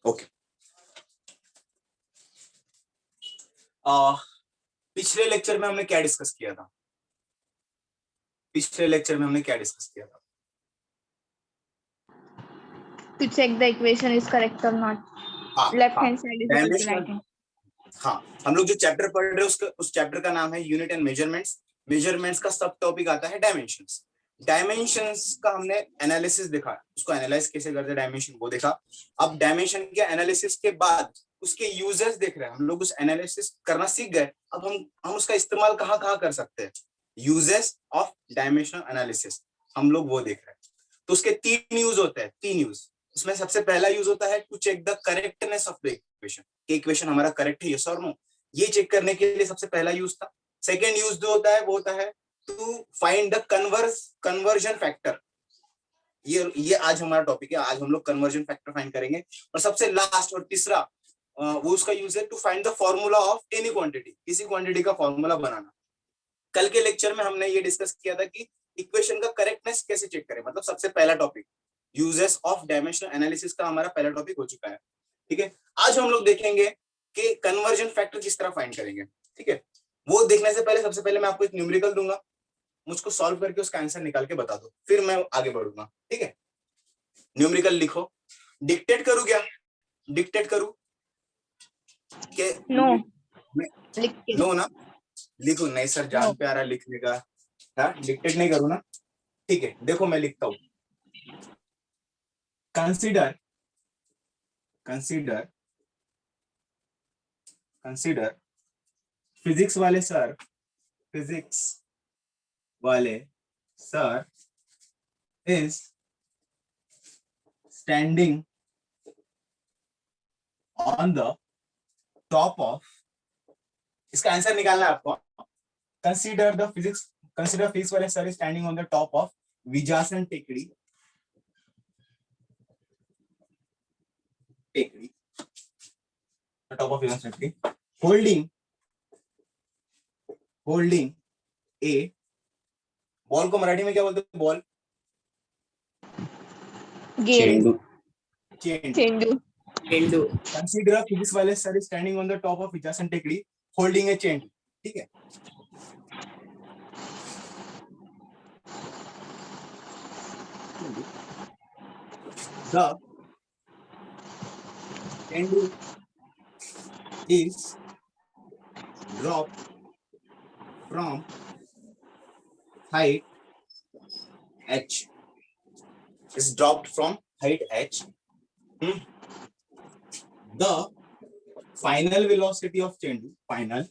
Okay, पिछले lecture में हमने क्या डिस्कस किया था? पिछले लेक्चर में हमने क्या डिस्कस किया था? To check the equation is correct or not. Left hand side is equal to right hand. हाँ, हम लोग जो चैप्टर पढ़ रहे हैं उस चैप्टर का नाम है यूनिट एंड मेजरमेंट्स। मेजरमेंट्स का सब टॉपिक आता है डायमेंशंस। डायमेंशंस का हमने एनालिसिस देखा, उसको एनालाइज कैसे करते हैं डायमेंशन वो देखा। अब डायमेंशन के एनालिसिस के बाद उसके यूजेस देख रहे हैं हम लोग, उस एनालिसिस करना सीख गए। अब हम उसका इस्तेमाल कहाँ कहाँ कर सकते हैं, यूजेस ऑफ डायमेंशनल एनालिसिस हम लोग वो देख रहे हैं। तो उसके तीन यूज होते हैं, तीन यूज। उसमें सबसे पहला यूज होता है to check the correctness of the equation, कि इक्वेशन हमारा करेक्ट है यस और नो, ये चेक करने के लिए सबसे पहला यूज था। सेकंड यूज जो होता है वो होता है to find the conversion factor. ये आज हमारा टॉपिक है, आज हम लोग कन्वर्जन फैक्टर फाइंड करेंगे। और सबसे लास्ट और तीसरा वो उसका यूज है to find the formula of any quantity, किसी क्वांटिटी का फॉर्मूला बनाना। कल के लेक्चर में हमने ये डिस्कस किया था कि इक्वेशन का करेक्टनेस कैसे चेक करें, मतलब सबसे पहला topic uses of dimensional analysis का हमारा पहला टॉपिक हो चुका है। ठीक है, आज हम लोग देखेंगे कि कन्वर्जन फैक्टर किस तरह फाइंड करेंगे। ठीक है, वो देखने से पहले सबसे पहले मैं आपको एक न्यूमेरिकल दूंगा, मुझको सॉल्व करके उसका आंसर निकाल के बता दो, फिर मैं आगे बढ़ूंगा। ठीक है, न्यूमेरिकल लिखो। डिक्टेट करूं क्या? डिक्टेट करूं के? नो, नो ना, लिखू नहीं सर, जान पे आ रहा लिखने का। हाँ, डिक्टेट नहीं करूं ना? ठीक है, देखो मैं लिखता हूं। कंसीडर फिजिक्स वाले sir is standing on the top of, इसका आंसर निकालना है आपको। कंसीडर फिजिक्स वाले sir is standing on the top of Vijasan टेकड़ी, टॉप ऑफ विजासन टेकड़ी, होल्डिंग ए, बॉल को मराठी में क्या बोलते हैं? बॉल, चेंडू। कंसीडर फिजिक्स वाले sir is standing on the top of Vijasan टेकड़ी होल्डिंग ए चेंडू। ठीक है, the candle is dropped from height h, is dropped from height h. The final velocity of chendu, final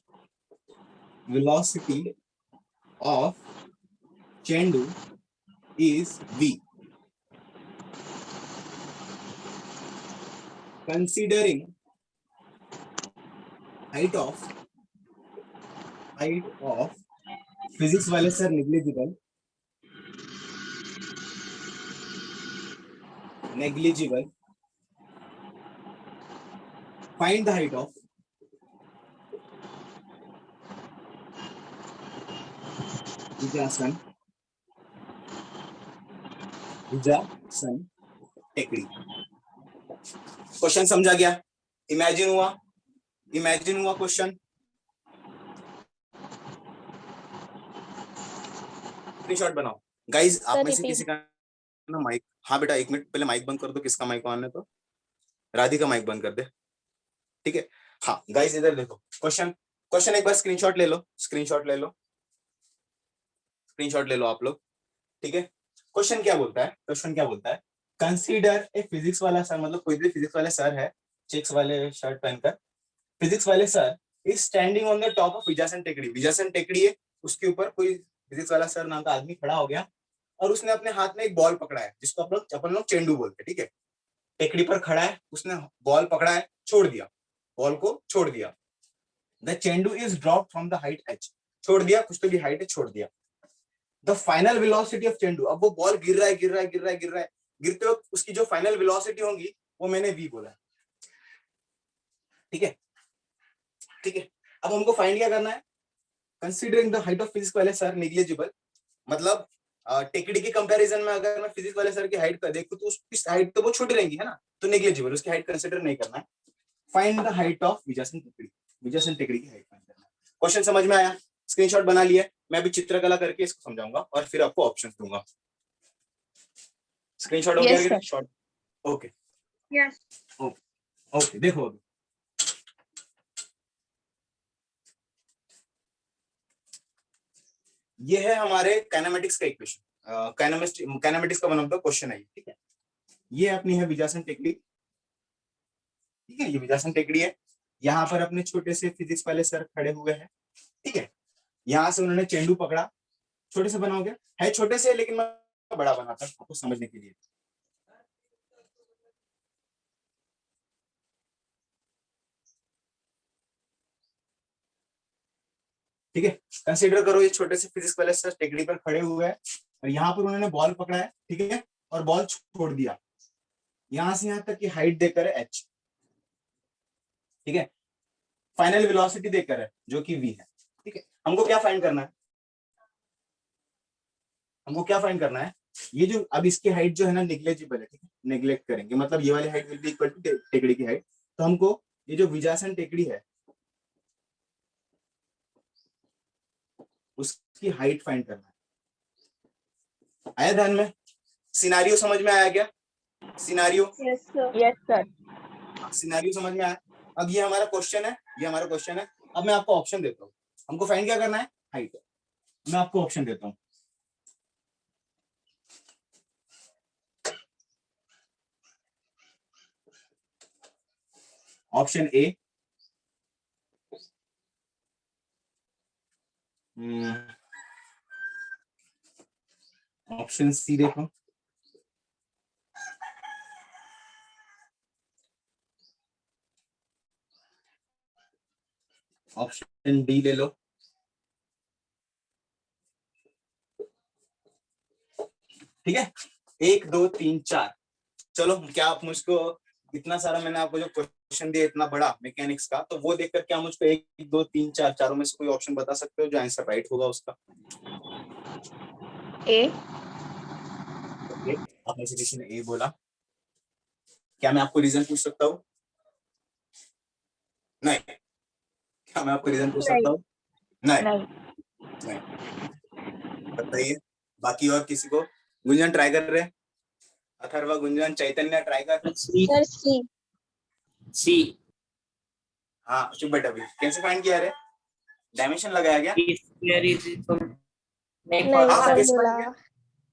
velocity of chendu is v. Considering height of physics वाले sir negligible, find the height of Vijasan टेकड़ी। Question समझा गया? Imagine हुआ question. Screenshot बनाओ guys. आप में से किसी का ना माइक, हाँ बेटा एक मिनट पहले माइक बंद कर दो। किसका माइक ऑन है? तो राधिका माइक बंद कर दे। ठीक है, हाँ गाइस इधर देखो क्वेश्चन एक बार स्क्रीनशॉट ले लो आप लोग। ठीक है, क्वेश्चन क्या बोलता है? कंसीडर ए फिजिक्स वाला सर, मतलब कोई भी फिजिक्स वाले सर है, चेक्स वाले शर्ट पहनकर, फिजिक्स वाले sir is standing on the top of Vijasan Tekdi है, उसके ऊपर कोई फिजिक्स वाला सर नाम का आदमी खड़ा हो गया और उसने अपने हाथ में एक बॉल पकड़ा है, जिसको अपन लोग चेंडू बोलते हैं। ठीक है, टेकड़ी पर खड़ा है, उसने बॉल पकड़ा है, बॉल को छोड़ दिया। द चेंडू is dropped from the height h, छोड़ दिया, कुछ तो भी हाइट है, छोड़ दिया। द फाइनल वेलोसिटी ऑफ चेंडू, अब वो बॉल गिर रहा है, गिरते वक्त उसकी जो फाइनल वेलोसिटी होगी वो मैंने v बोला। ठीक है, अब हमको फाइंड क्या करना है? Considering the height of physics वाले सर नेग्लिजिबल, मतलब टेकड़ी के कंपैरिजन में अगर मैं फिजिक्स वाले सर की हाइट का देखूं तो उसकी हाइट तो वो छोटी रहेंगी, है ना। तो नेग्लिजिबल, उसकी हाइट कंसिडर नहीं करना है। Find the height of Vijasan टेकड़ी, विजासन टेकड़ी की हाइट फाइंड करना है। क्वेश्चन समझ में आया? स्क्रीनशॉट बना लिया, मैं अभी चित्रकला करके इसको समझाऊंगा और फिर आपको ऑप्शन दूंगा। स्क्रीनशॉट हो Yes, गया? sir. Shot, okay Yes. Okay. देखो अभी ये है हमारे काइनेमेटिक्स का इक्वेशन, काइनेमेटिक्स का वन ऑफ द क्वेश्चन है, ठीक है। ये अपनी है विजासन टेकड़ी, ठीक है, ये विजासन टेकड़ी है। यहाँ पर अपने छोटे से फिजिक्स वाले सर खड़े हुए हैं, ठीक है। यहाँ से उन्होंने चेंडू पकड़ा, छोटे से बनाओगे, है छोटे से, लेकिन मैं बड़ा बनाता हूँ आपको समझने के लिए। ठीक है, कंसीडर करो ये छोटे से फिजिक्स वाले सर टेकड़ी पर खड़े हुए हैं और यहाँ पर उन्होंने बॉल पकड़ा है, ठीक है, और बॉल छोड़ दिया। यहां से यहां तक की हाइट देकर है h, ठीक है। फाइनल वेलोसिटी देकर है जो कि v है, ठीक है। हमको क्या फाइंड करना है? हमको क्या फाइंड करना है? ये जो अब इसकी हाइट जो है ना नेग्लेजिबल है, ठीक है, नेग्लेक्ट करेंगे, मतलब ये वाली height will be equal to टेकड़ी की हाइट। तो हमको ये जो विजासन टेकड़ी है उसकी हाइट फाइंड करना है। आया ध्यान में? सिनारियो समझ में आया क्या? Scenario, Yes, sir. Yes, sir. Scenario समझ में आया। अब ये हमारा क्वेश्चन है, ये हमारा क्वेश्चन है। अब मैं आपको ऑप्शन देता हूँ, हमको फाइंड क्या करना है? हाइट। मैं आपको ऑप्शन देता हूँ। ऑप्शन ए, ऑप्शन सी देखो, ऑप्शन डी ले लो, ठीक है। 1 2 3 4, चलो क्या आप मुझको इतना सारा मैंने आपको जो क्वेश्चन दिया इतना बड़ा मैकेनिक्स का, तो वो देखकर क्या मुझको 1 2 3 4 चारों में से कोई ऑप्शन बता सकते हो जो आंसर राइट होगा उसका? A. आपने से किसी ने ए बोला, क्या मैं आपको रीजन पूछ सकता हूँ? नहीं। क्या मैं आपको रीजन पूछ सकता हूँ? नहीं नहीं. नहीं। बताइए बाकी और किसी को। गुंजन ट्राई कर रहे हैं, अथर्वा, गुंजन, चैतन्य ट्राई कर। Sir, C. सी। हाँ चुप बेटा, भी कैसे फाइंड किया रे? डायमेंशन लगाया क्या? स्क्वायर इज इक्वल नहीं, हाँ, सर कैसे बोला find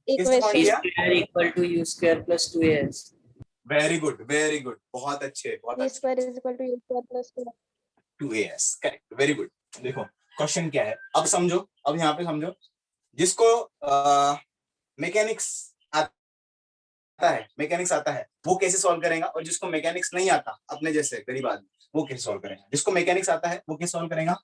किया? कैसे find किया? Square equal to u square plus 2as। Very good very good, बहुत अच्छे, बहुत B अच्छे। square is equal to U square plus 2. 2as correct, very good. देखो क्वेश्चन क्या है, अब समझो, अब यहाँ पे समझो। जिसको मैकेनिक्स आता है, मैकेनिक्स आता है वो कैसे सॉल्व करेगा, और जिसको मैकेनिक्स नहीं आता अपने जैसे गरीब आदमी, वो कैसे सॉल्व करेगा? जिसको मैकेनिक्स आता है वो कैसे सॉल्व करेगा?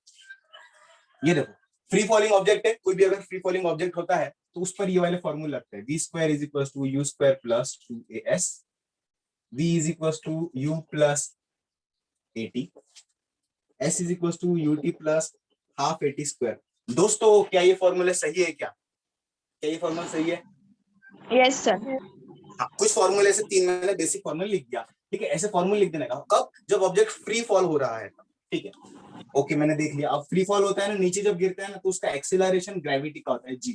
ये देखो, फ्री फॉलिंग ऑब्जेक्ट है, कोई भी अगर फ्री फॉलिंग ऑब्जेक्ट होता है तो उस पर ये वाले फॉर्मूला लगते हैं, v square is equal to u square plus 2as, v is equals to u plus 80, s is equals to ut plus half 80 square। दोस्तों क्या ये फॉर्मूला सही है? क्या ये फॉर्मूला सही है? Yes, sir. हाँ, कुछ फॉर्मूले से 3 मैंने बेसिक फॉर्मूला लिख दिया, ठीक है। ऐसे फॉर्मूले लिख देने का कब? जब ऑब्जेक्ट फ्री फॉल हो रहा है, ठीक है। ओके मैंने देख लिया। अब फ्री फॉल होता है ना, नीचे जब गिरता है ना, तो उसका एक्सेलरेशन ग्रेविटी का होता है g,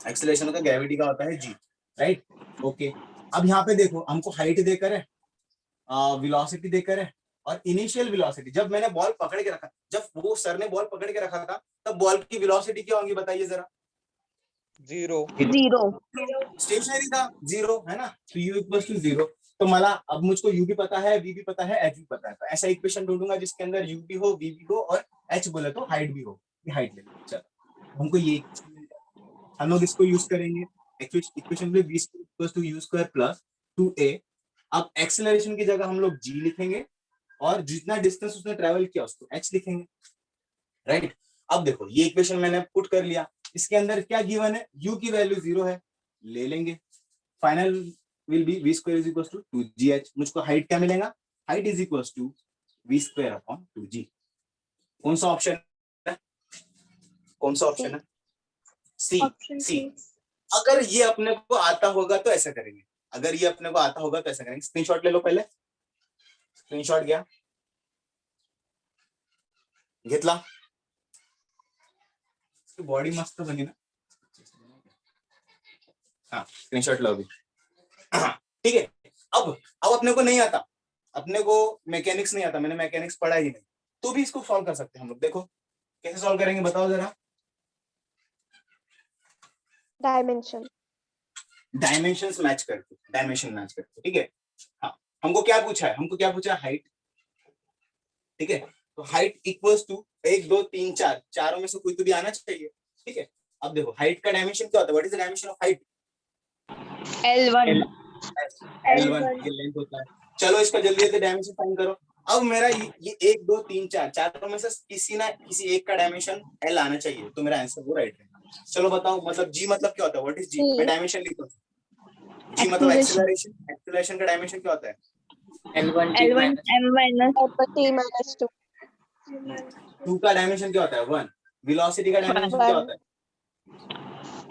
एक्सेलरेशन का ग्रेविटी का होता है g, राइट? ओके, अब यहाँ पे देखो हमको हाइट देकर है, वेलोसिटी देकर है, और इनिशियल वेलोसिटी। जब मैंने बॉल पकड़ के रखा, जब वो सर ने बॉल पकड़ के रखा था, तब बॉल की वेलोसिटी क्या होगी बताइए जरा? 0 Zero. स्टेशनरी था, 0 है ना, तो u इक्वल्स टू 0। तो मला अब मुझको u भी पता है, v भी पता है, h भी पता है, तो ऐसा इक्वेशन ढूंढूंगा जिसके अंदर u भी हो, v भी हो और h बोले तो हाइट भी हो। ये हाइट ले लो, चलो हमको ये हम लोग इसको यूज करेंगे इक्वेशन में, v equals to u square plus 2a। अब एक्सेलरेशन की जगह हम लोग g लिखेंगे और जितना डिस्टेंस उसने ट्रेवल किया उसको h लिखेंगे, राइट? अब देखो ये इक्वेशन मैंने पुट कर लिया, इसके अंदर क्या गिवन है? u की वैल्यू 0 है, ले लेंगे। Final will be v square is equal to 2gh। मुझको हाइट क्या मिलेगा? Height is equal to v square upon 2g। कौन सा ऑप्शन है? कौन सा ऑप्शन है? सी। Option सी। C. अगर ये अपने को आता होगा तो ऐसा करेंगे, अगर ये अपने को आता होगा कैसे करेंगे, स्क्रीनशॉट ले लो पहले, स्क्रीनशॉट गया, घेतला, बॉडी मस्त बनी ना, हाँ स्क्रीनशॉट लो अभी, ठीक है। अब अपने को नहीं आता, अपने को मैकेनिक्स नहीं आता, मैंने मैकेनिक्स पढ़ा ही नहीं, तो भी इसको सॉल्व कर सकते हैं हम लोग। देखो कैसे सॉल्व करेंगे बताओ जरा। डायमेंशन डायमेंशंस मैच करके, डायमेंशन मैच करके, ठीक है। हाँ हमको क्या पूछा है, हमको क्या पूछा है, हाइट, ठीक है। तो हाइट इक्वल्स टू 1 2 3 4, चारों में से कोई तो भी आना चाहिए, ठीक है। अब देखो हाइट का डायमेंशन क्या होता है, what is the dimension of height, L1. L1 ये लेंथ होता है। चलो इसका जल्दी जल्दी डायमेंशन फाइंड करो। अब मेरा ये 1 2 3 4, चारों में से किसी एक का डायमेंशन L आना चाहिए, तो मेरा आंसर वो राइट है। चलो बताओ, मतलब G मतलब क्या होता है, व्हाट इज G, मैं डायमेंशन लिखता हूँ। G मतलब एक्सेलरेशन, एक्सेलरेशन का डायमेंशन क्या होता है, L1 L1 M minus T minus 2 2 का डायमेंशन क्या होता है 1, वेलोसिटी का डायमेंशन क्या होता है,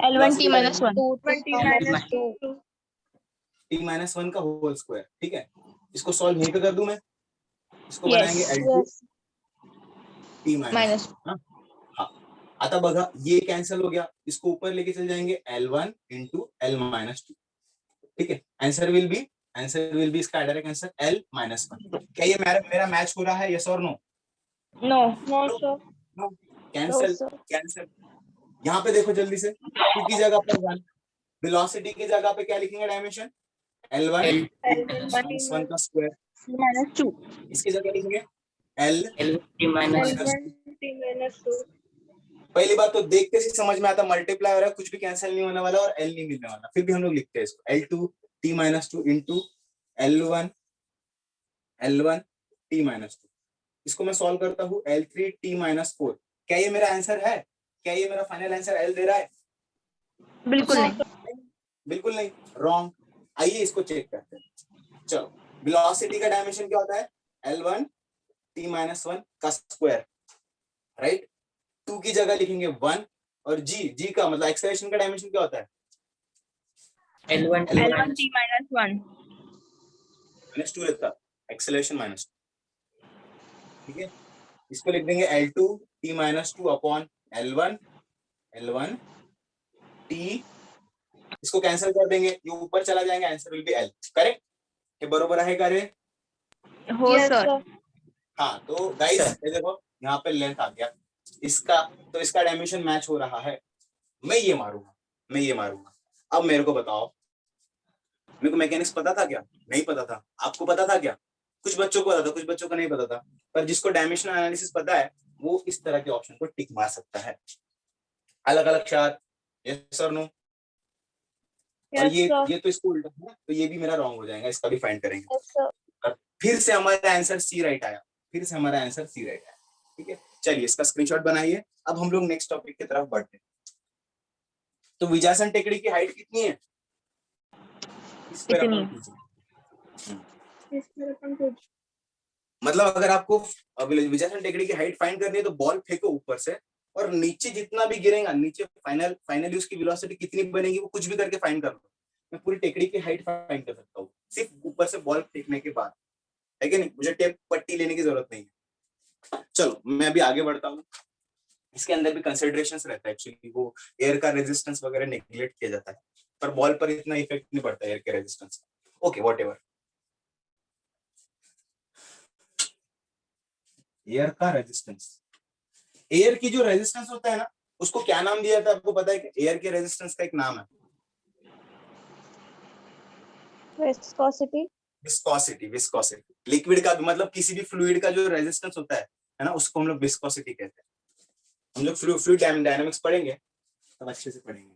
L1 T minus 1. 2 T minus 2 T-1 का होल स्क्वायर, ठीक है। इसको सॉल्व यहीं पे कर दूं मैं, इसको Yes. बनाएंगे L2 yes T Minus. हाँ आता बघा, ये कैंसिल हो गया, इसको ऊपर लेके चल जाएंगे L1 into L-2, ठीक है। आंसर विल बी इसका डायरेक्ट आंसर L-1। क्या ये मेरा मैच हो रहा है, यस और no, No. Cancel sir. Cancel. यहाँ पे देखो जल्दी से, टू की जगह पर 1, वेलोसिटी की जगह पे क्या लिखेंगे डायमेंशन, L1 -1 का स्क्वायर, Minus 2. इसकी जगह लिखेंगे L L1 minus 2। पहली बात तो देखते से समझ में आता, मल्टीप्लाई हो रहा है, कुछ भी कैंसिल नहीं होने वाला और L नहीं मिलने वाला, फिर भी हम लोग लिखते हैं इसको L2 T-2 into L1 T-2। इसको मैं सॉल्व करता हूँ L3 T-4। क्या ये मेरा आंसर है, क्या ये मेरा फाइनल आंसर L दे रहा है, बिल्कुल नहीं. बिल्कुल नहीं, रॉन्ग। आइए इसको चेक करते हैं। चलो वेलोसिटी का डायमेंशन क्या होता है, L1 T-1 का स्क्वायर, राइट। 2 की जगह लिखेंगे 1, और जी का मतलब एक्सेलरेशन का डायमेंशन क्या होता है, L1 L1 T minus 1. -2 रहता, एक्सेलरेशन -2, ठीक है। इसको लिख देंगे L2 T-2 upon L1 T, इसको कैंसिल कर देंगे, ये ऊपर चला जाएंगे, answer will B L, correct. ये बरोबर है कार्य, हो सर. हाँ। तो गाइस ये देखो यहाँ पे लेंथ आ गया इसका, तो इसका डायमेंशन मैच हो रहा है, मैं ये मारूंगा। अब मेरे को बताओ, मेरे को मैकेनिक्स पता था क्या, नहीं पता था, आपको पता था क्या, कुछ बच्चों को पता था, कुछ बच्चों को नहीं पता था, पर जिसको डायमेंशनल एनालिसिस पता है वो इस तरह के ऑप्शन को टिक मार सकता है, अलग अलग शायद, यस और नो। और ये तो इसको उल्टा है, तो ये भी मेरा रॉन्ग हो जाएगा, इसका भी फाइंड करेंगे। yes sir. फिर से हमारा आंसर सी राइट आया, ठीक है। चलिए इसका स्क्रीनशॉट बनाइए। अब हम लोग नेक्स्ट टॉपिक की तरफ बढ़ते हैं। तो विजासन टेकड़ी की हाइट कितनी है, इस पर अपन पूछें। मतलब अगर आपको विजासन टेकड़ी की हाइट फाइंड करनी है तो बॉल फेंको ऊपर से, और नीचे जितना भी गिरेगा, नीचे फाइनली उसकी वेलोसिटी कितनी बनेगी वो कुछ भी करके फाइंड कर लो। मैं पूरी टेकड़ी की हाइट फाइंड कर सकता हूँ सिर्फ ऊपर से बॉल फेंकने के बाद, है कि नहीं, मुझे टेप पट्टी लेने की जरूरत नहीं है। चलो मैं अभी आगे बढ़ता हूँ। इसके अंदर भी कंसिडरेशंस रहता है, एक्चुअली वो एयर का रेजिस्टेंस वगैरह नेग्लेक्ट किया जाता है, पर बॉल पर इतना इफेक्ट नहीं पड़ता एयर के रेजिस्टेंस। ओके व्हाटएवर, एयर का रेजिस्टेंस, एयर की जो रेजिस्टेंस होता है ना, उसको क्या नाम दिया जाता है आपको पता है कि एयर के रेजिस्टेंस का एक नाम है, विस्कोसिटी। लिक्विड का मतलब किसी भी फ्लूइड का जो रेजिस्टेंस होता है ना, उसको हम लोग विस्कोसिटी कहते हैं। हम लोग फ्लूइड डायनामिक्स पढ़ेंगे तब अच्छे से पढ़ेंगे।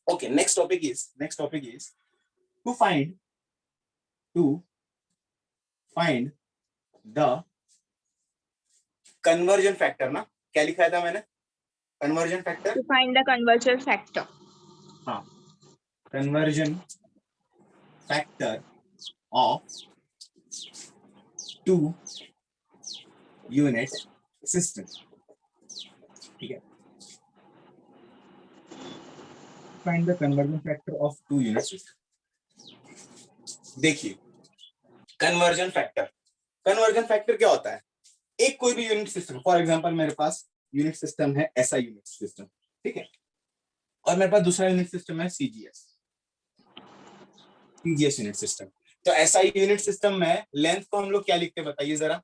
Okay next topic is to find the conversion factor ना, क्या लिखा था मैंने, conversion factor, To find the conversion factor. हाँ conversion factor of 2 unit system, ठीक है। Find the conversion factor of 2 unit system. देखिए कन्वर्जन फैक्टर, कन्वर्जन फैक्टर क्या होता है? एक कोई भी यूनिट सिस्टम, फॉर एग्जांपल मेरे पास यूनिट सिस्टम है ऐसा यूनिट सिस्टम, ठीक है, और मेरे पास दूसरा यूनिट सिस्टम है सीजीएस यूनिट सिस्टम। तो ऐसा यूनिट सिस्टम में लेंथ को हम लोग क्या लिखते हैं बताइए जरा?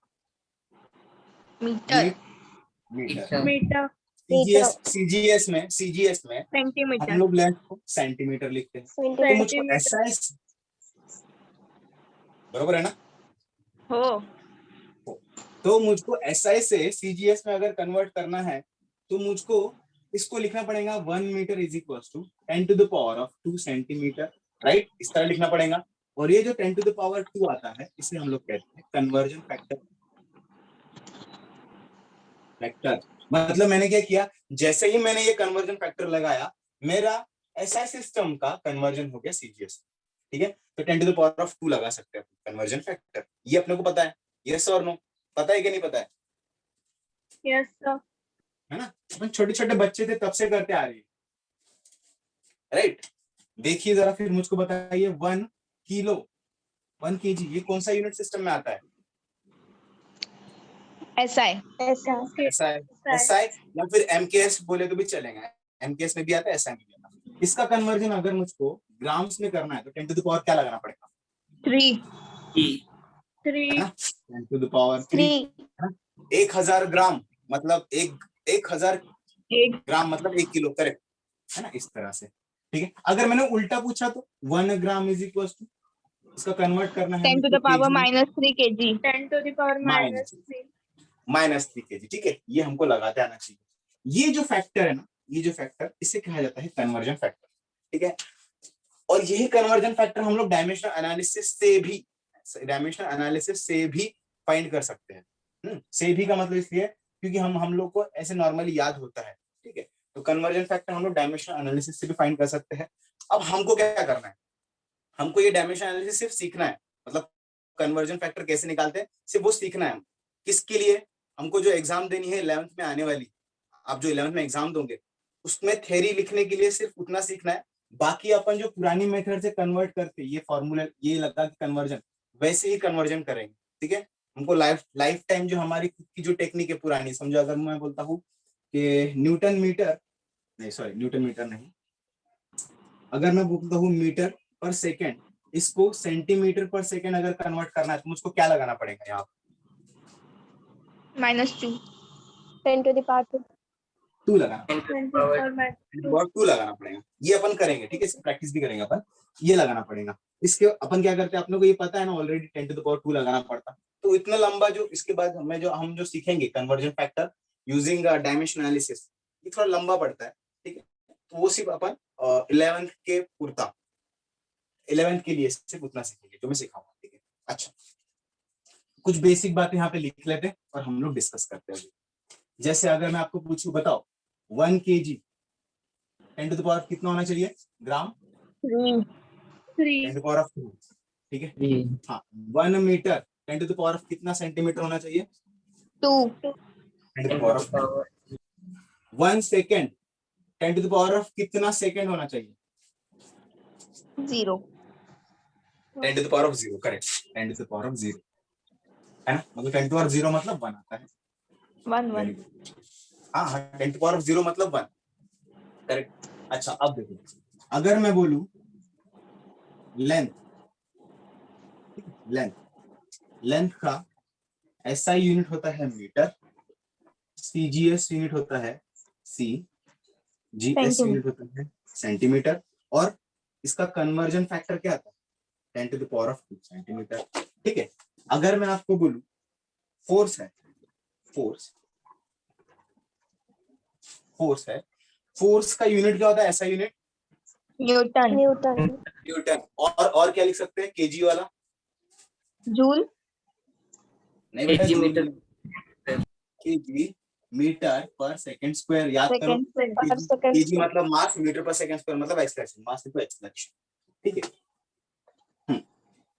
Metre, metre. Metre. Metre CGS में हम सेंटीमीटर, लोग लेंथ को सेंटीमीटर लिखते हैं। तो मुझको एसआई बरोबर है ना? हो तो मुझको एसआई से सीजीएस में अगर कन्वर्ट करना है तो मुझको इसको लिखना पड़ेगा 1 metre is equal to 10 to the power of 2 centimetre, right? इस तरह लिखना पड़ेगा। और ये जो 10 टू द पावर 2 आता है इसे हम लोग कहते हैं कन्वर्जन फैक्टर। मतलब मैंने क्या किया, जैसे ही मैंने ये कन्वर्जन फैक्टर लगाया मेरा एसआई सिस्टम का कन्वर्जन हो गया सीजीएस, ठीक है? तो 10 टू द पावर ऑफ 2 लगा सकते हैं कन्वर्जन फैक्टर। ये अपने को पता है, यस और नो? पता है कि नहीं पता है? यस सर, है ना? अपन छोटे छोटे बच्चे थे तब से करते आ रही है, राइट? देखिए जरा फिर मुझको बताइए 1 किलो 1 केजी ये कौन सा यूनिट सिस्टम में आता है? एसआई, एसआई या फिर एमकेएस बोले तो भी चलेगा, एमकेएस में भी आता है, एसआई में भी आता है। इसका कन्वर्जन अगर मुझको ग्राम्स में करना है तो 10 टू द पावर क्या लगाना पड़ेगा? 3 10 टू द पावर 3। 1000 ग्राम मतलब 1000 ग्राम मतलब 1 किलो, करेक्ट है ना? इस तरह से, ठीक है। अगर मैंने उल्टा पूछा तो 1 ग्राम इज इक्वल टू, इसका कन्वर्ट करना है 10 to the power -3 kg, 10 to the power -3 kg, ठीक है। ये हमको लगाते आना चाहिए। ये जो फैक्टर है ना, ये जो फैक्टर इसे कहा जाता है कन्वर्जन फैक्टर, ठीक है। और यही कन्वर्जन फैक्टर हम लोग डायमेंशनल एनालिसिस से भी फाइंड कर सकते हैं। से भी का मतलब इसलिए क्योंकि हम लोग को ऐसे नॉर्मली याद होता है, ठीक है। तो कन्वर्जन फैक्टर हम लोग डायमेंशनल एनालिसिस से भी फाइंड कर सकते हैं। अब हमको क्या करना है, हमको ये डायमेंशनल एनालिसिस सिर्फ सीखना है, मतलब कन्वर्जन फैक्टर कैसे निकालते हैं सिर्फ वो सीखना है। किसके लिए? हमको जो एग्जाम देनी है 11th में आने वाली, आप जो 11th में एग्जाम दोगे उसमें थ्योरी लिखने के लिए सिर्फ उतना सीखना है। बाकी अपन जो पुरानी मेथड से कन्वर्ट करते ये फॉर्मूला ये लगा कि कन्वर्जन, वैसे ही कन्वर्जन करेंगे, ठीक है। हमको लाइफ टाइम जो हमारी खुद की जो टेक्निक है पुरानी, समझो अगर मैं बोलता हूँ कि न्यूटन मीटर नहीं, अगर मैं बोलता हूँ मीटर पर सेकेंड, इसको सेंटीमीटर पर सेकेंड अगर कन्वर्ट करना है तो मुझको क्या लगाना पड़ेगा यहाँ? -2, 10 to the power 2 लगाना, 2 लगाना पड़ेगा। ये अपन करेंगे, ठीक है, इसकी प्रैक्टिस भी करेंगे अपन। ये लगाना पड़ेगा। इसके अपन क्या करते हैं, अपने को ये पता है ना ऑलरेडी 10 टू द पावर 2 लगाना पड़ता। तो इतना लंबा जो इसके बाद हम जो सीखेंगे conversion factor using dimension analysis, ये थोड़ा लंबा पड़ता है, ठीक है। तो वो सिर्फ अपन 11th के पुरता, 11th के लिए सिर्फ उतना सीखेंगे जो मैं सिखाऊंगा, ठीक है। अच्छा, कुछ बेसिक बातें यहाँ पे लिख लेते हैं और हम लोग डिस्कस करते हैं। जैसे अगर मैं आपको पूछूं, बताओ 1 kg 10 टू द पावर कितना होना चाहिए gram? 3 10 to the power of 2, ठीक है। हाँ, 1 metre 10 to the power of कितना सेंटीमीटर होना चाहिए? 2 10 to the power of 1 second 10 to the power of कितना सेकेंड होना चाहिए? 0 10 to the power of 0, correct, 10 to the power of 0 है ना, मतलब 10 टू द पावर 0 मतलब 1 आता है। 1 हाँ, 10 टू द पावर ऑफ 0 मतलब 1, करेक्ट। अच्छा, अब देखो, अगर मैं बोलूं लेंथ का एसआई यूनिट होता है मीटर, सीजीएस यूनिट होता है सी, जीएस यूनिट होता है सेंटीमीटर, और इसका कन्वर्जन फैक्टर क्या आता है? 10 to the power of 2 centimetre, ठीक है। अगर मैं आपको बोलूं फोर्स है, फोर्स का यूनिट क्या होता है? ऐसा यूनिट न्यूटन। और क्या लिख सकते हैं? केजी वाला? जूल, नहीं बेटा, केजी मीटर पर सेकंड स्क्वायर, याद करो। केजी मतलब मास, मीटर पर सेकंड स्क्वायर मतलब एक्सलेशन, मास इक्वल एक्सलेशन, ठीक है।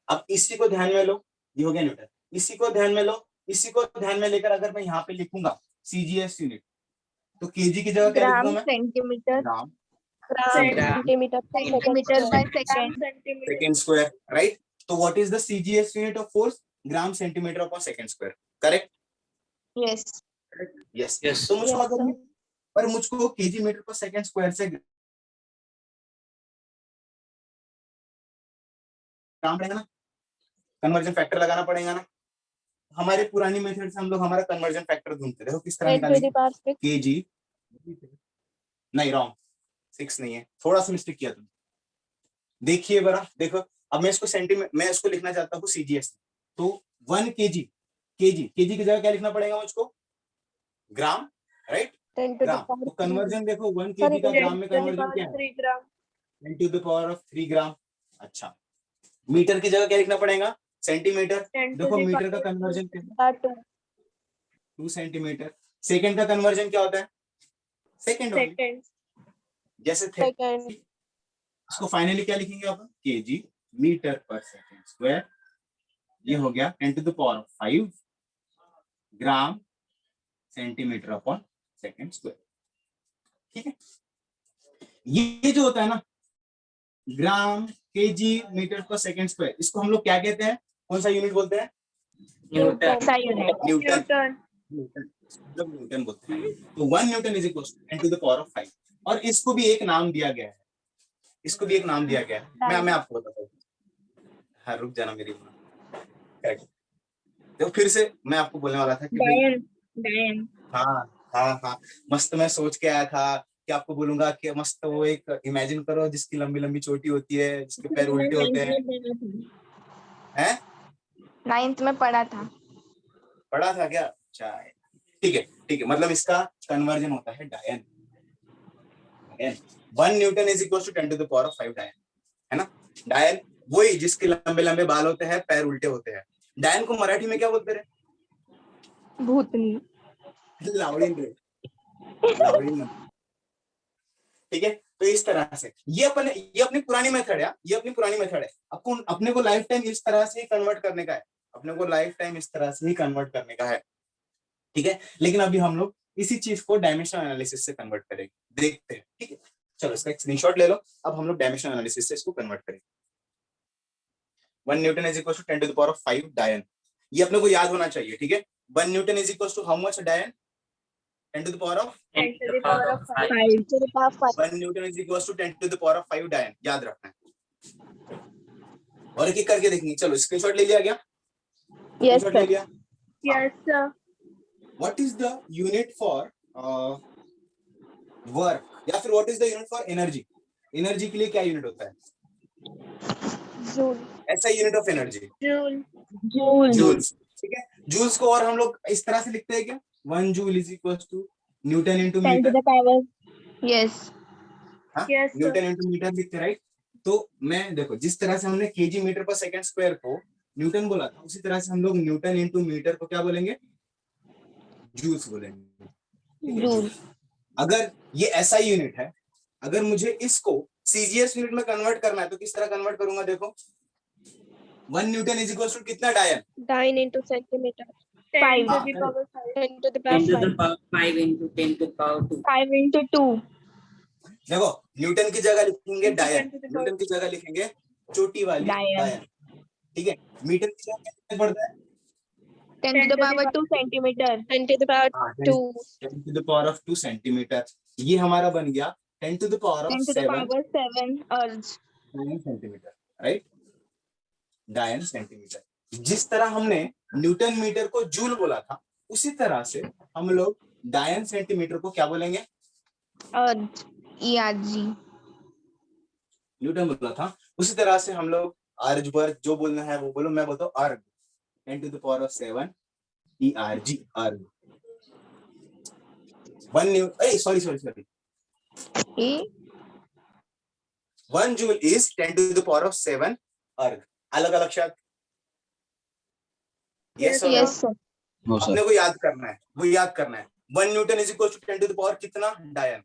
अब इसी को ध्यान में लो, ये हो गया न्यूटन। इसी को ध्यान में लेकर अगर मैं यहाँ पे लिखूंगा सीजीएस यूनिट, तो केजी की जगह क्या लिखूंगा मैं? Centimetre, centimetre centimetre by second, second square, right. तो what is the CGS unit of force? Gram centimetre upon second square, correct? Yes. Yes Yes. तो मुझको Yes, अगर sir. पर मुझको केजी मीटर पर सेकंड स्क्वायर से ग्राम पड़ेगा ना, कन्वर्जन फैक्टर लगाना पड़ेगा ना। हमारे पुरानी मेथड से हम लोग हमारा कन्वर्जन फैक्टर ढूंढते, देखो किस तरह 10 to निकालेंगे। the power 6. केजी नहीं, रॉन्ग, 6 नहीं है, थोड़ा सा मिस्टेक किया तुम। देखिए बरा, देखो अब मैं इसको सेंटीमीटर, मैं इसको लिखना चाहता हूँ सीजीएस, तो 1 केजी, केजी की जगह क्या लिखना पड़ेगा मुझको? Gram, right? 10 to the gram. power तो 3. कन्वर्जन देखो 1 Sorry, केजी का 10 ग्राम में to the कन्वर्जन power क्या है? 3 gram. 10 to the power of 3 ग्राम। अच्छा, मीटर की जगह क्या लिखना पड़ेगा? सेंटीमीटर। 10 to देखो the मीटर का power कन्वर्जन क्या है? 2. 2 सेंटीमीटर। सेकंड का कन्वर्जन क्या होता है? Second only. Seconds. जैसे थे Second. इसको फाइनली क्या लिखेंगे अपन? केजी मीटर पर सेकंड स्क्वायर। ये हो गया 10 to the power of 5 gram centimetre upon second square. ठीक है, ये जो होता है ना ग्राम केजी मीटर पर सेकंड स्क्वायर, इसको हम लोग क्या कहते हैं? कौन सा यूनिट बोलते हैं? Newton. SI unit. Newton. Newton. Newton बोलते हैं। तो 1 newton is equal to 10 to the power of 5। और इसको भी एक नाम दिया गया है, इसको भी एक नाम दिया गया है, मैं आपको बताता हूँ। हाँ रुक जाना मेरी, करेक्ट। तो फिर से मैं आपको बोलने वाला था कि भाई Diane. हाँ मस्त, मैं सोच के आया था कि आपको बोलूंगा कि मस्त वो एक इमेजिन करो जिसकी लंबी लंबी चोटी होती है, जिसके पैर उल्टे होते हैं। हैं? 9th में पढ़ा था। पढ़ा था क्या? अच्छा ठीक है, मतलब इसका कन्वर्जन होता है dyne. 1 newton is equal to 10 to the power of 5 डायन, है ना? डायन वही जिसके लंबे लंबे बाल होते हैं, पैर उल्टे होते हैं। डायन को मराठी में क्या बोलते रहे? भूतनी। लावड़ीन रे, लावड़ीन। ठीक है, तो इस तरह से ये अपनी पुरानी मेथड है, ये अपनी पुरानी मेथड है। आपको अपने को लाइफ टाइम इस तरह से ही कन्वर्ट करने का है, अपने को लाइफ टाइम इस तरह से ही कन्वर्ट करने का है। ठीक है, लेकिन अभी हम लोग इसी चीज को डायमेंशनल एनालिसिस से कन्वर्ट करेंगे, देखते हैं। ठीक है, चलो इसका एक स्क्रीनशॉट ले लो। अब हम लोग डायमेंशनल एनालिसिस से इसको कन्वर्ट करेंगे। 1 newton is equal to 10 to the power of 5 डायन, ये अपने को याद होना चाहिए। ठीक है, 1 newton is equal to how much dyne? 10 to the power of 10 to the power of 5. 5 to the power 5. 1 newton is equal to 10 to the power of 5 डायन, याद रखना है। और एक एक करके देखेंगे। चलो स्क्रीनशॉट ले लिया गया? Yes, स्क्रीनशॉट ले sir. लिया? Yes, sir. What is the unit for work, या फिर what is the unit for energy? Energy के लिए क्या यूनिट होता है? Joule. ऐसा unit of energy Joule. Joules. ठीक है, जूल्स को और हम लोग इस तरह से लिखते हैं क्या? 1 joule is equal to newton into 10 to metre. the power. Yes. Yes, sir. Newton into metre लिखते, राइट? तो मैं देखो जिस तरह से हमने केजी मीटर पर सेकंड स्क्वायर को न्यूटन बोला था, उसी तरह से हम लोग न्यूटन इंटू मीटर को क्या बोलेंगे? जूल्स बोलेंगे। ठीक है, Joule. अगर ये एसआई यूनिट है, अगर मुझे इसको सीजीएस यूनिट में कन्वर्ट करना है तो किस तरह कन्वर्ट करूंगा? देखो 1 न्यूटन इज इक्वल टू कितना डायन? 9 into centimeter. 5 हाँ, to the power 5. 10 to the 10 power to the 5. power 5 into 10 to the power 2. 5 into 2. देखो न्यूटन की जगह लिखेंगे डायन, 10 to the power- न्यूटन की जगह लिखेंगे चोटी वाली डायन। डायन। ठीक है, मीटर की जगह क्या लिखना पड़ता है? 10 to the power 2 centimeter. 10 to the power हाँ, 2. 10 to the power of 2 centimetre. ये हमारा बन गया 10 to the power of 10 to the 7 power 7 अर्ज. Centimetre, right? डायन सेंटीमीटर। जिस तरह हमने न्यूटन मीटर को जूल बोला था, उसी तरह से हम लोग डायन सेंटीमीटर को क्या बोलेंगे? अर्ज. ERG. न्यूटन बोला था, उसी तरह से हम लोग अर्ज वर्ग जो बोलना है वो बोलो, मैं बोलता हूँ अर्ग। 10 to the power of 7 ERG, अर्ग। 1 joule is 10 to the power of 7 अर्ग। अलग अलग शब्द? यस और Yes, sir. अपने को याद करना है, वो याद करना है। 1 newton is equal to 10 to the power कितना डायन?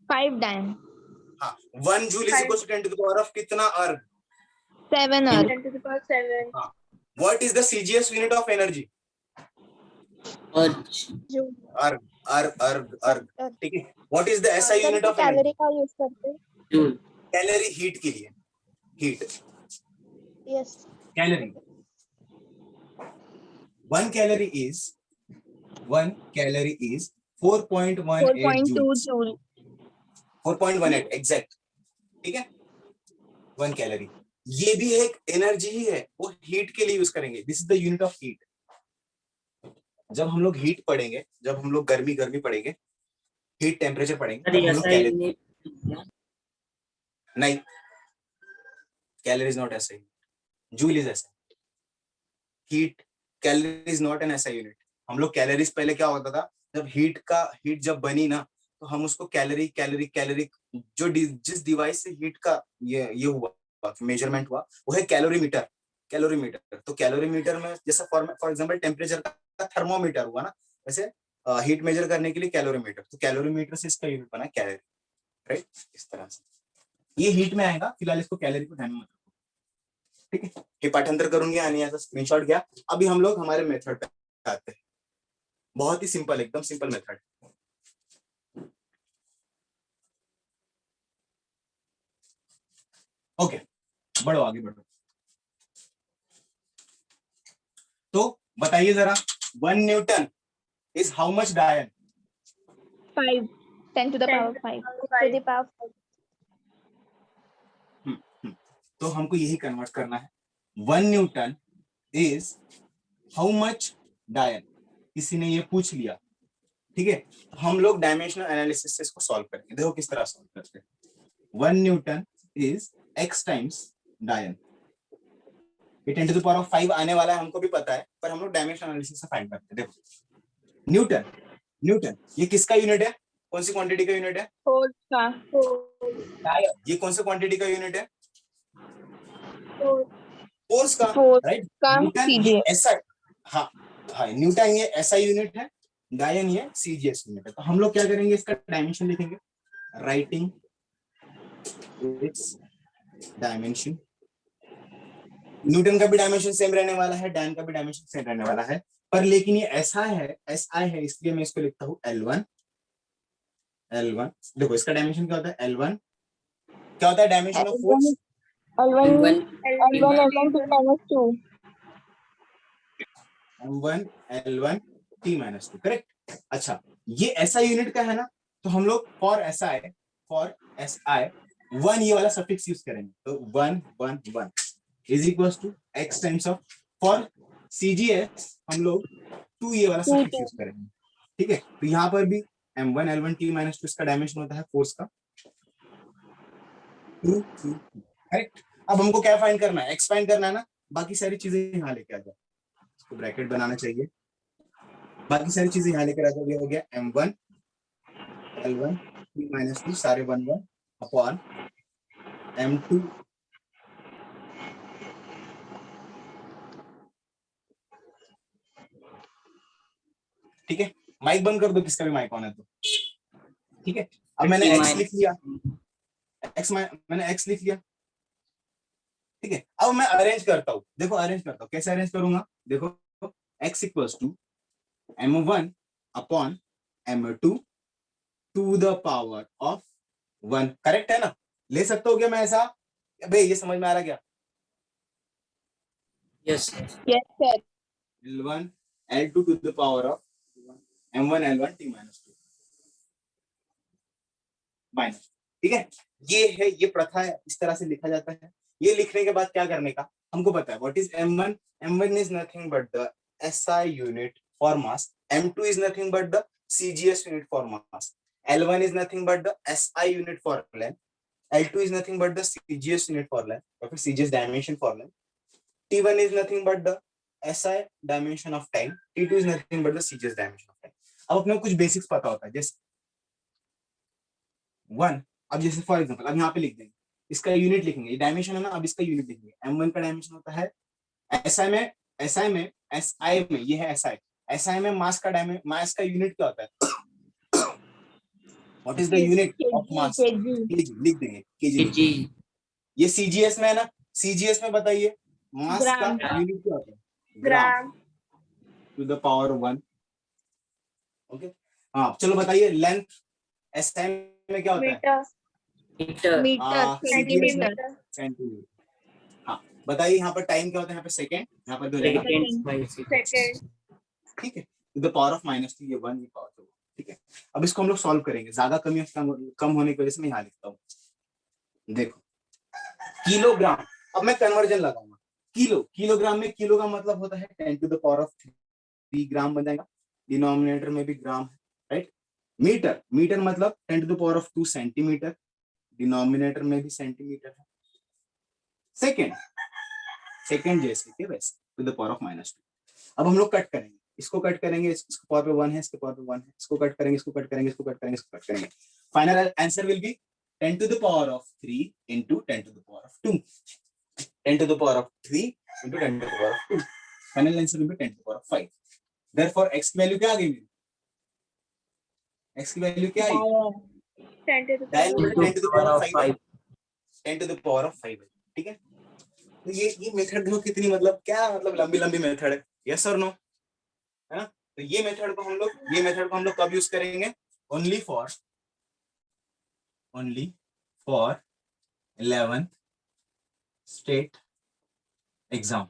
5 डायन. हाँ, 1 joule is equal to 10 to the power of कितना अर्ग? 7 अर्ज. 10 to the power 7. हाँ, what is the CGS unit of energy? Urge. Joule. अर्ग। ठीक है, what is the SI unit of energy? Calorie का यूज करते हैं. Joule. कैलोरी हीट के लिए, heat. Yes. calorie. 1 calorie is 4.18 4.2 joules. joule. 4.18 exact, ठीक है। 1 कैलोरी ये भी एक एनर्जी ही है, वो हीट के लिए यूज करेंगे। This is the unit of heat. जब हम लोग हीट पढ़ेंगे, जब हम लोग गर्मी पढ़ेंगे, हीट टेम्परेचर पढ़ेंगे, सर तब हम ये लोग SI कैलोरी, यूनिट नहीं calorie is not SI, joule is SI. Heat calorie is not an SI unit. हम लोग कैलोरीज पहले क्या होता था, जब हीट जब बनी ना, तो हम उसको कैलोरी जो जिस डिवाइस से हीट का ये हुआ मेजरमेंट हुआ, वो है कैलोरीमीटर। तो कैलोरीमीटर में जैसा फॉर एग्जांपल टेम्परेचर का थर्मोमीटर हुआ ना, वैसे हीट मेजर करने के लिए कैलोरीमीटर, तो कैलोरीमीटर से इसका यूनिट बना कैलोरी, राइट। इस तरह से ये हीट में आएगा, फिलहाल इसको कैलोरी को ध्यान में रखो, ठीक है। ये पाठांतर करूंगी यानी ऐसा स्क्रीनशॉट गया। अभी हम लोग हमारे मेथड पे आते हैं, बहुत ही सिंपल, एकदम सिंपल मेथड। ओके, बढ़ो आगे बढ़ो। तो बताइए जरा, 1 न्यूटन इज हाउ मच डायन? 5. 10 to the power 5. To the power 5. तो हमको यही कन्वर्ट करना है। 1 न्यूटन इज हाउ मच डायन, किसी ने ये पूछ लिया, ठीक है। हम लोग डायमेंशनल एनालिसिस से इसको सॉल्व करेंगे। देखो किस तरह सॉल्व करते हैं। 1 न्यूटन इज x टाइम्स डायन। ये 10 to the power of 5 आने वाला है, हमको भी पता है, पर हम लोग डायमेंशनल एनालिसिस से फाइंड करते हैं। देखो न्यूटन ये किसका यूनिट है, कौन सी क्वांटिटी का यूनिट है? फोर्स का। डायन ये कौन सी क्वांटिटी का यूनिट है? Four. फोर्स का, फोर्स राइट। का न्यूटन ये सीजीएस। ऐसा, हाँ न्यूटन ये ऐसा यूनिट है, डायन ये सीजीएस यूनिट है। तो हम लोग क्या करेंगे, इसका डायमेंशन लिखेंगे, राइटिंग इट्स डायमेंशन। न्यूटन का भी डायमेंशन सेम रहने वाला है, डायन का भी डायमेंशन सेम रहने वाला है, पर लेकिन ये ऐसा है, SI है, इसलिए मैं इसको लिखता हूं L1। देखो इसका डायमेंशन क्या होता है, L1 क्या होता है dimension of force? L1 L1 L1 M1 L1 T-2, correct. अच्छा, ये ऐसा यूनिट का है ना, तो हम लोग फॉर SI 1 ये वाला सफिक्स यूज करेंगे। तो 1 is equal to x times of, for CGS हम लोग 2 ये वाला सफिक्स यूज करेंगे, ठीक है। तो यहाँ पर भी M1 L1 T-2 इसका डायमेंशन होता है फोर्स का 2, करेक्ट। अब हमको क्या फाइंड करना है, x फाइंड करना है ना, बाकी सारी चीजें यहाँ लेके आ जाओ, इसको ब्रैकेट बनाना चाहिए, बाकी सारी चीजें यहाँ लेकर आ जाओ। ये हो गया M1 L1 T-2 सारे 1 अपॉन M2 ठीक है। माइक बंद कर दो किसका भी माइक ऑन है तो, ठीक है। अब मैंने x लिख लिया, मैंने x लिख लिया, ठीक है। अब मैं अरेंज करता हूँ, देखो अरेंज करता हूँ, कैसे अरेंज करूंगा, देखो x equals to M1 upon M2 to the power of 1, correct है ना? ले सकता हूँ क्या मैं ऐसा? भाई ये समझ में आ रहा क्या? yes Yes sir. L1 L2 to the power of M1 L1 T-2 minus, ठीक है। ये है, ये प्रथा है, इस तरह से लिखा जाता है। ये लिखने के बाद क्या करने का हमको पता है, what is M1? M1 is nothing but the SI unit for mass, M2 is nothing but the CGS unit for mass, L1 is nothing but the SI unit for length, L2 is nothing but the CGS unit for length, or CGS dimension for length, T1 is nothing but the SI dimension of time, T2 is nothing but the CGS dimension of time. अब अपने को कुछ basics पता होता है, जैसे 1, अब जैसे फॉर एग्जांपल अब यहाँ पे लिख देंगे, इसका यूनिट लिखेंगे, ये डायमेंशन है ना, अब इसका यूनिट लिखेंगे। M1 का डायमेंशन होता है SI में ये है SI में मास का यूनिट क्या होता है? What is the unit of mass? लिख देंगे kg। kg ये CGS में है ना, CGS में बताइए मास का यूनिट क्या होता है? ग्राम टू द पावर 1, ओके। हाँ चलो बताइए लेंथ SI में क्या होता है? मीटर meter मीटर CGS में सेंटीमीटर। सेंटीमीटर। हाँ बताइए यहाँ पर टाइम क्या होता है, यहाँ पे सेकेंड, यहाँ पर भी हो जाएगा Seconds by seconds. Second. ठीक है, टू द पावर ऑफ -2 ये 1 ये पावर 2, ठीक है। अब इसको हम लोग सॉल्व करेंगे, ज्यादा कम होने की वजह से मैं यहाँ लिखता हूँ। देखो किलोग्राम, अब मैं कन्वर्जन लगाऊंगा, किलोग्राम में किलो का मतलब होता है 10 टू द पावर ऑफ 3 ग्राम बन जाएगा, डिनोमिनेटर में भी ग्राम है, राइट। मीटर मतलब 10 to the power of 2 centimetre, denominator में भी सेंटीमीटर है। सेकेंड जैसे कि वैसे टू द पावर ऑफ -2। अब हम लोग कट करेंगे, इसको कट करेंगे, इसको पावर पे 1 है, इसके पावर पे 1 है, इसको कट करेंगे, इसको कट करेंगे, इसको कट करेंगे, इसको कट करेंगे। Final answer will be 10 to the power of 3 into 10 to the power of 2, 10 to the power of 3 into 10 to the power of 2, final answer will be 10 to the power of 5। Therefore x की value क्या आ गई मेरी, x की value क्या आई, 10 to the dial power. 10 to the power of 5, 5. 10 to the power of 5, ठीक है। तो ये मेथड देखो कितनी मतलब क्या मतलब लंबी मेथड है, यस और नो, है ना। तो ये मेथड को हम लोग कब यूज करेंगे, only for 11th state exam.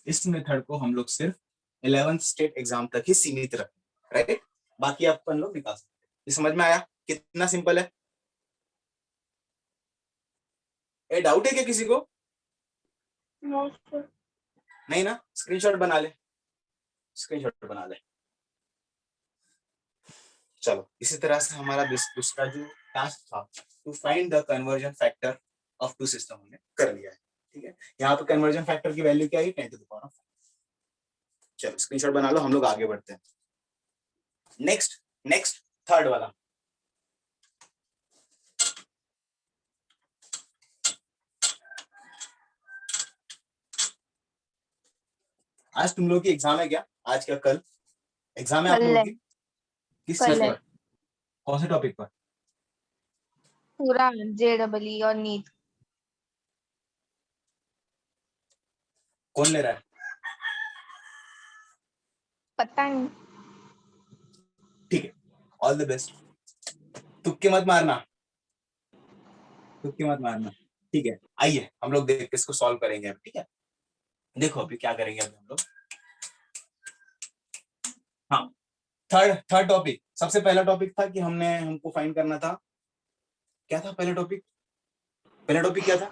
इस मेथड को हम लोग सिर्फ 11th स्टेट एग्जाम तक ही सीमित रखें, राइट। बाकी अपन लोग निकाल सकते हैं। ये समझ में आया कितना सिंपल है। ए डाउट है क्या किसी को, No, sir. नहीं ना, स्क्रीनशॉट बना ले। चलो इसी तरह से हमारा दूसरा जो टास्क था to find the conversion factor of two system हमने कर लिया है, ठीक है। यहाँ पे कन्वर्जन फैक्टर की वैल्यू क्या है, 10 टू द पावर ऑफ 5। चलो स्क्रीनशॉट बना लो, हम लोग आगे बढ़ते हैं। नेक्स्ट थर्ड वाला, आज तुम लोग की एग्जाम है क्या, आज क्या कल एग्जाम है आप कल लोगों है। की, किस कल चीज है। पर, कौन से टॉपिक पर, पूरा JEE और नीट। कौन ले रहा है, पता नहीं। ठीक है, ऑल द बेस्ट। तुक्के मत मारना, ठीक है। आइए हम लोग देख के इसको सॉल्व करेंगे अब, ठीक है। देखो अभी क्या करेंगे अभी हम लोग, हाँ थर्ड टॉपिक, सबसे पहला टॉपिक था कि हमको फाइंड करना था, क्या था पहला टॉपिक क्या था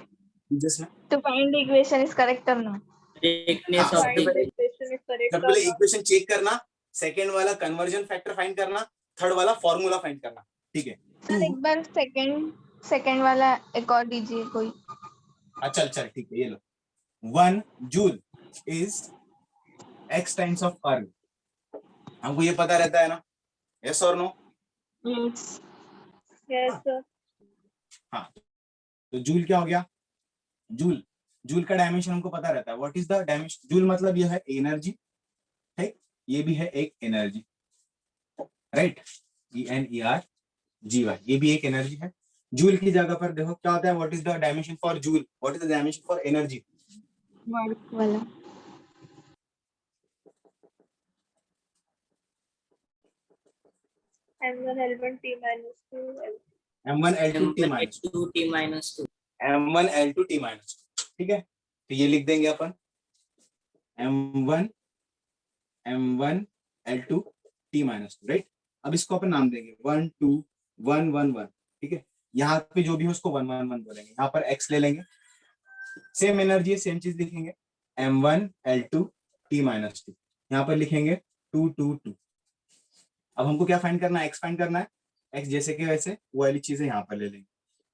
जिसमें, To find the equation is correct or not. Correctness of सबसे Find पहले the equation is correct सबसे or पहले not. इक्वेशन चेक करना, सेकंड वाला कन्वर्जन फैक्टर फाइंड करना, थर्ड वाला फॉर्मूला फाइंड करना, ठीक है। सर एक बार सेकंड वाला एक और दीजिए कोई। चल ठीक है, ये लो, 1 joule is x times of earn, हमको ये पता रहता है ना, यस और नो। Yes. Yes, sir. हाँ तो जूल क्या हो गया, जूल का डायमेंशन हमको पता रहता है, what is the dimension, joule मतलब ये है एनर्जी, ठीक, ये भी है एक एनर्जी, राइट, ENERGY, ये भी एक एनर्जी है। जूल की जगह पर देखो क्या होता है, what is the dimension for joule, what is the dimension for energy, work वाला। M1 L1 T minus 2 L. M1 L2 T M1 minus L2 T minus 2. M1 L2 T minus 2, ठीक है। तो ये लिख देंगे अपन M1 L2 T minus 2, right. अब इसको अपन नाम देंगे 1 2 1 1 1, ठीक है। यहाँ पे जो भी हो उसको 1 1 1 बोलेंगे, यहाँ पर x ले लेंगे, सेम एनर्जी है, सेम चीज लिखेंगे, M1 L2 T minus 2, यहाँ पर लिखेंगे 2 2 2। अब हमको क्या फाइंड करना है, x फाइंड करना है, x जैसे कि वैसे वो वाली चीजें यहाँ पर ले लेंगे,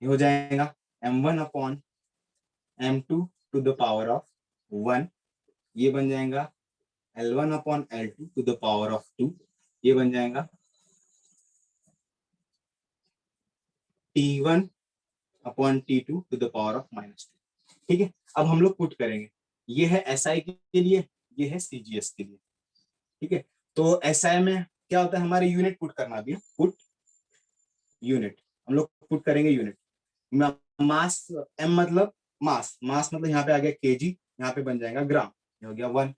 ये हो जाएगा M1 upon M2 to the power of 1, ये बन जाएगा L1 upon L2 to the power of 2, ये बन जाएगा T1 upon T2 to the power of -2, ठीक है। अब हम लोग पुट करेंगे, ये है SI के लिए, ये है CGS के लिए, ठीक है। तो SI में क्या होता है, हमारे यूनिट पुट करना भी, पुट यूनिट, हम लोग पुट करेंगे यूनिट, मास M मतलब मास मतलब यहाँ पे आ गया kg, यहाँ पे बन जाएगा ग्राम, ये हो गया 1।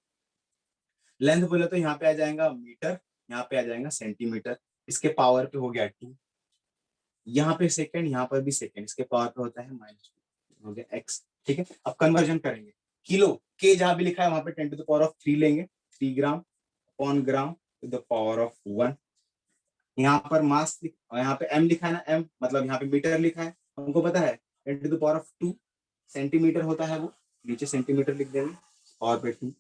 लेंथ बोले तो यहाँ पे आ जाएगा मीटर, यहाँ पे आ जाएगा सेंटीमीटर, इसके पावर पे हो गया 2, यहाँ पे सेकंड, यहाँ पर भी सेकंड, इसके पावर पे होता है -2, हो गया x। ठीक है, अब कन्वर्जन करेंगे, किलो के जहां भी लिखा है वहां पे 10 टू द पावर ऑफ 3 लेंगे, 3 gram upon gram to the power of 1। यहाँ पर मास यहाँ पे m लिखा है ना, m मतलब यहाँ पे मीटर लिखा है, हमको पता है 10 to the power of 2 centimetre होता है, वो नीचे सेंटीमीटर लिख देंगे और पे 2।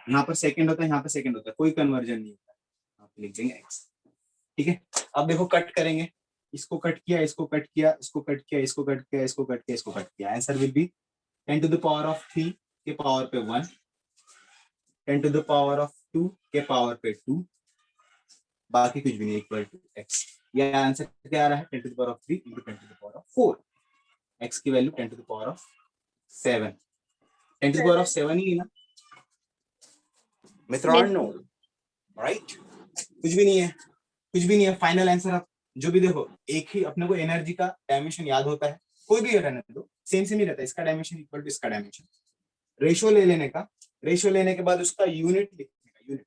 यहाँ पर सेकंड होता है, यहाँ पे सेकंड होता है, कोई कन्वर्जन नहीं होता, यहाँ पे लिख देंगे x। ठीक है, अब देखो कट करेंगे, इसको कट किया, इसको कट किया, इसको कट किया, इसको कट किया, इसको कट किया, इसको कट किया, answer will be 10 to the power of 3 के पावर पे 1, 10 टू द पावर ऑफ 2 के पावर पे 2, बाकी कुछ भी नहीं, इक्वल टू x। ये आंसर क्या आ रहा है, 10 to the power of 3 into 10 to the power of 4। x की value 10 to the power of 7, 10 to the power of 7 ही है ना मित्रों, राइट? कुछ भी नहीं है, कुछ भी नहीं है। फाइनल आंसर आप जो भी देखो, एक ही अपने को एनर्जी का डायमेंशन याद होता है, कोई भी रहने दो, सेम सेम ही रहता है, इसका डायमेंशन इक्वल टू इसका डायमेंशन। रेशियो ले लेने का, रेशियो लेने के बाद उसका यूनिट लिखने का, यूनिट,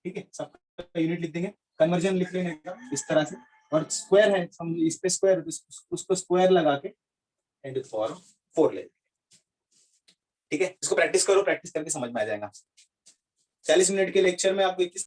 ठीक है, सबका यूनिट लिख देंगे, कन्वर्जन लिख लेने का इस तरह से, और स्क्वायर है, हम इस पे स्क्वायर, उसको स्क्वायर लगा के 10 टू द पावर ऑफ 4 ले। ठीक है, इसको प्रैक्टिस करो, प्रैक्टिस करके समझ में आ जाएगा। 40 मिनट के लेक्चर में आपको 21